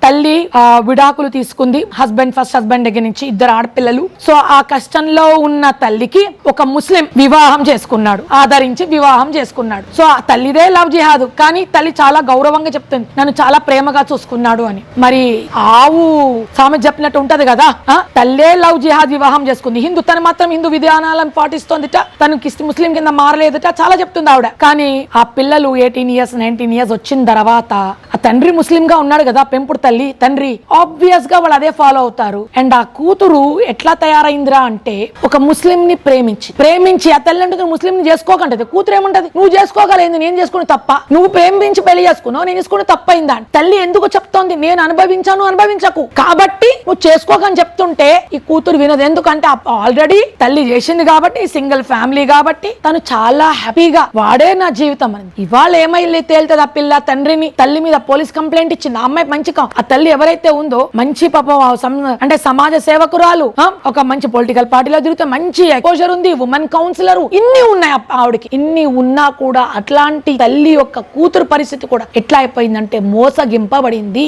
తల్లి విడాకులు తీసుకుంది, ఫస్ట్ హస్బెండ్ దగ్గర నుంచి 2 ఆడపిల్లలు. సో ఆ కష్టంలో ఉన్న తల్లికి ఒక ముస్లిం వివాహం చేసుకున్నాడు, ఆదరించి వివాహం చేసుకున్నాడు. సో ఆ తల్లిదే లవ్ జిహాద్, కానీ తల్లి చాలా గౌరవంగా చెప్తుంది నన్ను చాలా ప్రేమగా చూసుకున్నాడు అని. మరి ఆవు సామెత చెప్పినట్టు ఉంటది కదా, తల్లే లవ్ జిహాద్ వివాహం చేసుకుంది. తను మాత్రం హిందూ విధానాలను పాటిస్తోందిట, తనకి ముస్లిం కింద మారలేదట, చాలా చెప్తుంది ఆవిడ. కానీ ఆ పిల్లలు 18 ఇయర్స్ 19 ఇయర్స్ వచ్చిన తర్వాత ఆ తండ్రి ముస్లిం గా ఉన్నాడు కదా, పెంపుడు తల్లి తండ్రి, ఆబ్వియస్ గా వాళ్ళు అదే ఫాలో అవుతారు. అండ్ ఆ కూతురు ఎట్లా తయారైందిరా అంటే, ఒక ముస్లిం ని ప్రేమించి ఆ తల్లి అంటే ముస్లిం ని చేసుకోకంటది. కూతురు ఏమంటది, నువ్వు చేసుకోగలేదు, నేను చేసుకుని తప్ప, నువ్వు ప్రేమించి పెళ్లి చేసుకున్నావు, నేను చేసుకుని తప్పైందా. తల్లి ఎందుకు చెప్తోంది, నేను అనుభవించకు కాబట్టి నువ్వు చేసుకోకని చెప్తుంటే ఈ కూతురు వినదు. ఎందుకంటే ఆల్రెడీ తల్లి చేసింది కాబట్టి, సింగిల్ ఫ్యామిలీ కాబట్టి తను చాలా హ్యాపీగా వాడే నా జీవితం అని. ఇవాళ ఏమైంది తేలుతుంది, ఆ పిల్ల తల్లి మీద పోలీస్ కంప్లైంట్ ఇచ్చింది. ఆ అమ్మాయి మంచి, ఆ తల్లి ఎవరైతే ఉందో మంచి పాపం, అంటే సమాజ సేవకురాలు, ఒక మంచి పొలిటికల్ పార్టీలో తిరిగితే మంచి ఎక్స్పోజర్ ఉంది, ఉమెన్ కౌన్సిలర్, ఇన్ని ఉన్నాయి ఆవిడకి. ఇన్ని ఉన్నా కూడా అట్లాంటి తల్లి యొక్క కూతురు పరిస్థితి కూడా ఎట్లా అయిపోయిందంటే మోసగింపబడింది.